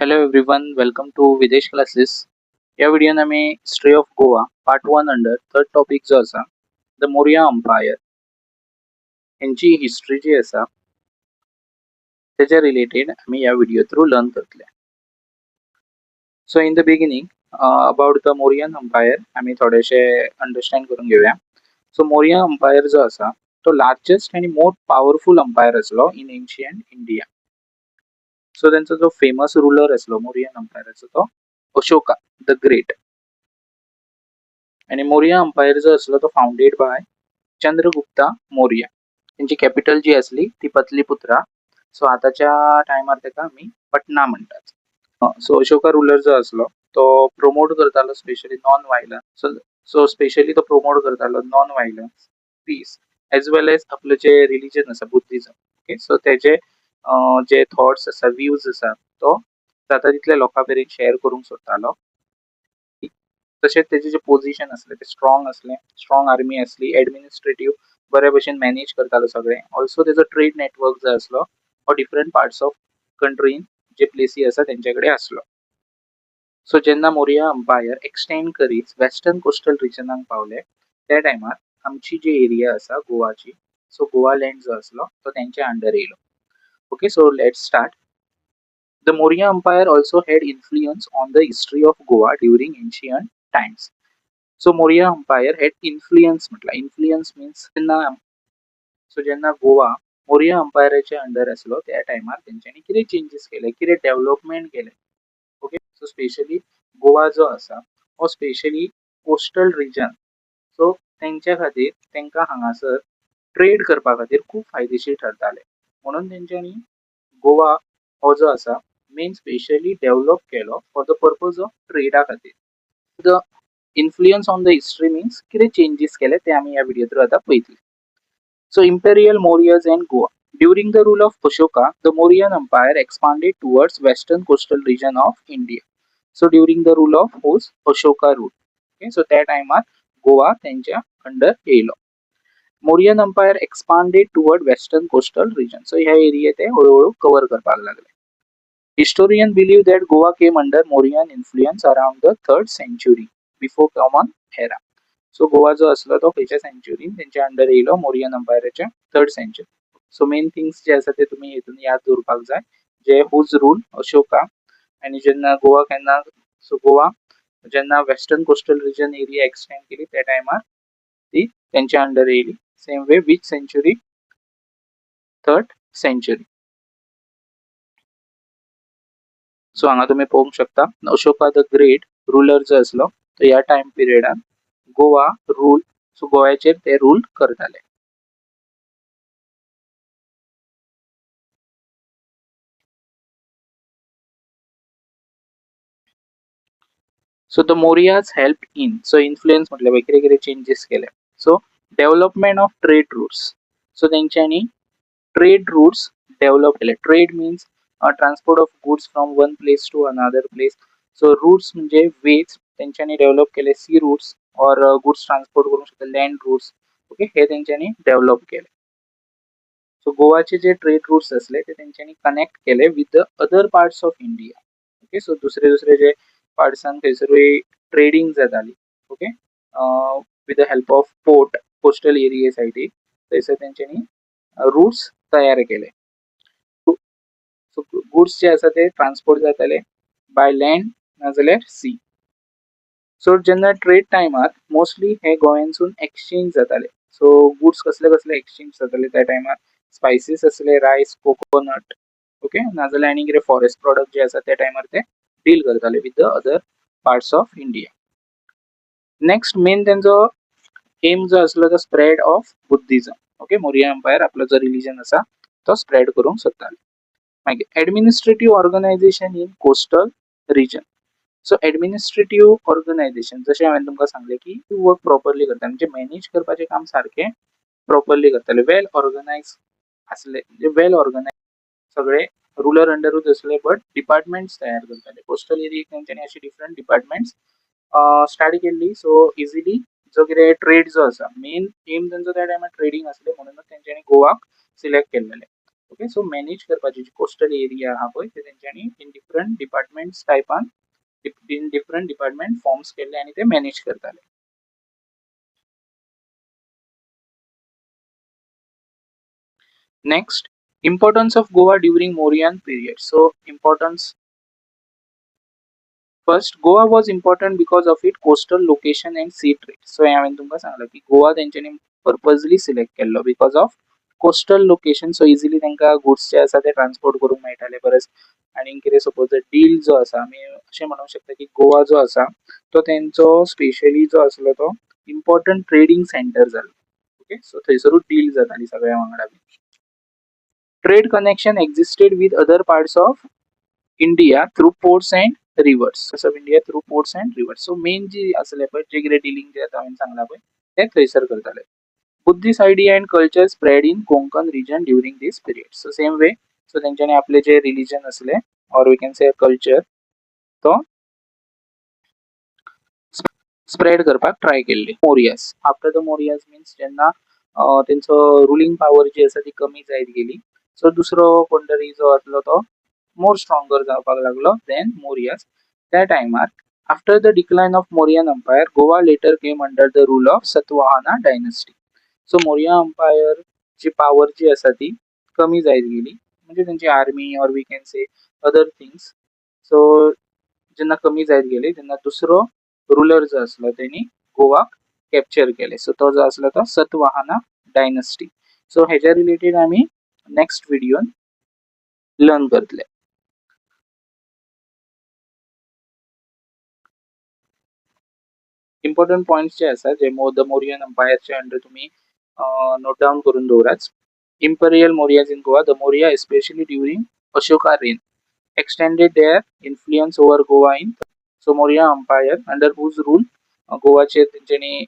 Hello everyone, welcome to Videsh Classes. या व्हिडिओन आम्ही history of Goa part 1 under third topic जो आसा द मोरिया अंपायर यांची हिस्ट्री जी आसा त्याच्या रिलेटेड आम्ही या व्हिडिओ थ्रू लर्न करतले. So in the beginning about the Mauryan umpire आम्ही थोडेशे अंडरस्टँड करून घेऊया. सो मोरिया अंपायर जो आसा तो लार्जेस्ट आणि मोस्ट पॉवरफुल अंपायर असलो इन एन्शियंट इंडिया. सो त्यांचा जो फेमस रुलर असलो मोरियन अंपायरचा तो अशोका द ग्रेट. आणि मोरिया अंपायर जो असलो तो फाउंडेड बाय चंद्रगुप्ता मौर्य. त्यांची कॅपिटल जी असली ती पतलीपुत्रा. सो आताच्या टायमार ताका आमी पटना म्हणतात. सो अशोका रुलर जो असलो तो प्रमोट करतालो specially non violence. So specially तो प्रमोट करतालो नॉन व्हायलन्स, पीस एज वेल एज आपलं जे रिलीजन आसा बुद्धिझम. ओके, सो त्याचे जे थॉट्स आसा व्ह्यूज आसा तो जाता तितल्या लोकां मेरेन शेअर करूंक सोदतालो. तशेंच त्याचे जे पोझिशन असले ते स्ट्रॉंग असले, स्ट्रॉंग आर्मी असली, एडमिनिस्ट्रेटिव्ह बऱ्या भशेन मॅनेज करतालो सगळे. ऑल्सो तेजो ट्रेड नेटवर्क जो असलो हो डिफरंट पार्ट्स ऑफ कंट्रीन जे प्लेसी आसा तेंच्याकडे असलो. सो जेन्ना मोरिया अंपायर एक्सटेंड करीत वेस्टर्न कोस्टल रिजनाक पावले त्या टायमार आमची जी एरिया आसा गोवाची, सो गोवा लँड जो असलो तो तेंच्या अंडर येयलो. Okay, so let's start. The Maurya Empire also had influence on the history of Goa during ancient times. So Maurya Empire had influence म्हटला. Influence means जेन्ना गोवा मौर्य अंपायराच्या अंडर असलो त्या टायमार तेंच्यांनी कितें चेंजेस केले, कितें डेव्हलपमेंट केले. ओके, सो स्पेशली गोवा जो आसा हो स्पेशली कोस्टल रिजन. सो तेंच्या खातीर तेंकां हांगासर ट्रेड करपा खातीर खूब फायदेशीर ठरताले. म्हणून तेंच्यांनी गोवा हो जो आसा मेन स्पेशली डेव्हलप केलो फॉर द पर्पज ऑफ ट्रेडा खातीर. The influence on the history means कितें चेंजेस केले ते आमी ह्या व्हिडिओ थ्रू आतां पळयतले. So Imperial Mauryas and Goa. During the rule of Ashoka, the Mauryan Empire expanded towards western coastal region of India. So during the rule of whose Ashoka rule. Okay, so that time Goa त्यांच्या under येयलो. Mauryan Empire expanded toward western coastal region. So ह्या area ते हळूहळू cover करपाक लागले. Historians believe that Goa came under Mauryan influence around the 3rd century before Common Era. So Goa जो असलो तो खंयच्या सेंच्युरीन तेंच्या अंडर येयलो मोरियन अंपायराच्या 3rd century. So main things जे आसा ते तुमी हेतून याद दवरपाक जाय, जे हुज रूल अशोका. आनी जेन्ना गोवा जेन्ना western coastal region area extend केली त्या टायमार ती तेंच्या अंडर येयली. Same way which century? 3rd century. So हांगा तुमी पळोवंक शकता अशोका द ग्रेट रुलर जो असलो तो ह्या टायम पिरियडान गोवा रूल, सो गोव्याचेर ते रूल करताले. So the Mauryas help in, so influence म्हटल्यार कितें कितें चेंजेस केले. So development of trade routes. So तेंच्यांनी ट्रेड रूट्स डेव्हलप केले. Trade means transport of goods from one place to another place. So routes म्हणजे वेज तेंच्यांनी डेव्हलप केले. सी रूट्स और गुड्स ट्रान्सपोर्ट करूंक शकता लँड रूट्स. ओके, हे तेंच्यांनी डेव्हलप केले. सो गोवाचे जे ट्रेड रूट्स असले ते तेंच्यांनी कनेक्ट केले with the other parts of India. Okay, so दुसरे दुसरे जे पार्ट्सान थंयसरूय ट्रेडिंग जाताली. Okay, with the help of port coastal area सायडीक थंयसर तेंच्यांनी रूट्स तयार केले. सो गुड्स जे आसा ते ट्रान्सपोर्ट जाताले बाय लँड नाजाल्यार सी. सो जेन्ना ट्रेड टायमार मोस्टली हे गोंयांसून एक्सचेंज जाताले. सो गुड्स कसले कसले एक्सचेंज जाताले त्या टायमार? स्पायसीस असले, रायस, कोकोनट. ओके, नाजाल्यार आनी कितें फॉरेस्ट प्रॉडक्ट जे आसा त्या टायमार ते डील करताले with the other parts of India. Next main तेंचो एम जो असलो तो spread of Buddhism. Okay, Maurya empire आपलो जो रिलीजन आसा तो स्प्रेड करूंक सोदताले. मागीर administrative organization in coastal region. So administrative organization जशें हांवें तुमकां सांगलें की वर्क प्रॉपरली करता म्हणजे मॅनेज करपाचें काम सारकें प्रॉपरली करताले. वेल ऑर्गनायज आसले म्हणजे वेल ऑर्गनायज सगळे रुलर अंडरूच असले बट डिपार्टमेंट्स तयार करताले. कोस्टल एरियेक तेंच्यांनी अशी डिफरंट डिपार्टमेंट्स स्टार्ट केल्ली. सो इजिली जो कितें ट्रेड जो आसा मेन एम तेंचो त्या टायमार ट्रेडिंग आसलें म्हणूनच तेंच्यांनी गोवाक सिलेक्ट केल्लेलें. ओके. सो मॅनेज करपाची जी कोस्टल एरिया आहा पळय ते तेंच्यांनी इन डिफरंट डिपार्टमेंट्स टायपान इन डिफरंट डिपार्टमेंट फॉर्म्स केल्ले आनी ते मॅनेज करताले. Next, importance of Goa during Mauryan period. So importance, first Goa was important because of its coastal location and sea trade. So हांवें तुमकां सांगला की गोवा तेंच्यांनी पर्पजली सिलेक्ट केल्लो because of coastal location. So easily तांकां goods जे आसा ते ट्रान्सपोर्ट करूंक मेळटाले परस. आनी कितें सपोज डील जो आसा आमी अशें म्हणूंक शकता की गोवा जो आसा तो तेंचो स्पेशली जो आसलो तो इम्पॉर्टंट ट्रेडिंग सेंटर जालो. ओके. सो थंयसरूच डील जाताली सगळ्या वांगडा. Trade connection existed with other parts of India through ports and rivers. Of India through ports and rivers. So main जी असले पळय जे कितें dealing जे आतां हांवें सांगला पळय ते थंयसर करताले. Buddhist idea and culture spread in Konkan region during this period. So same way, so तेंच्यांनी आपले जे religion असले or we can say culture तो स्प्रेड करपाक ट्राय केल्ली. मोरियास आफ्टर द मोरियास मीन्स जेन्ना तेंचो रुलिंग पावर जी आसा ती कमी जायत गेली. सो दुसरो कोणतरी जो आसलो तो मोर स्ट्रॉंगर जावपाक लागलो देन मोरियास. त्या टायमार after the decline of Mauryan empire Goa later came under the rule of Satavahana dynasty. So Maurya empire ची पावर जी आसा ती कमी जायत गेली म्हणजे तेंची army or we can say other things. So जेन्ना कमी जायत गेली तेन्ना दुसरो रुलर जो आसलो तेणी गोवाक कॅप्चर केले. सो तो जो आसलो तो सतवाहना डायनेस्टी. सो हेच्या रिलेटेड आमी नेक्स्ट व्हिडिओन लर्न करतले. इम्पॉर्टंट पॉइंट्स जे आसा जे द मोरियन एम्पायरचे अंडर तुम्ही नोट डावन करून दवराच. Imperial Mauryas in Goa, the Maurya especially during Ashoka reign extended their influence over Goa in so Maurya Empire under whose rule गोवाचे तेंच्यांनी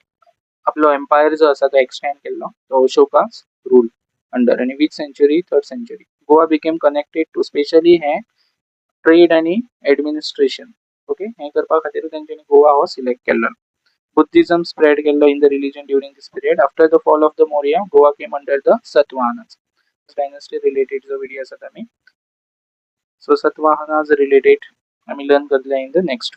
आपलो empire जो आसा तो एक्सटेंड केल्लो तो अशोकास रूल अंडर. आनी which century third century Goa became connected to specially हे trade आनी एडमिनिस्ट्रेशन. ओके. हे करपा खातीर तेंच्यांनी गोवा हो सिलेक्ट केल्लो. Buddhism spread kello in the religion during this period. After the fall of the Maurya, Goa came under the Satavahanas. Dynasty related जो video आसा आमी. So Satavahanas related आमी learn करतले in the next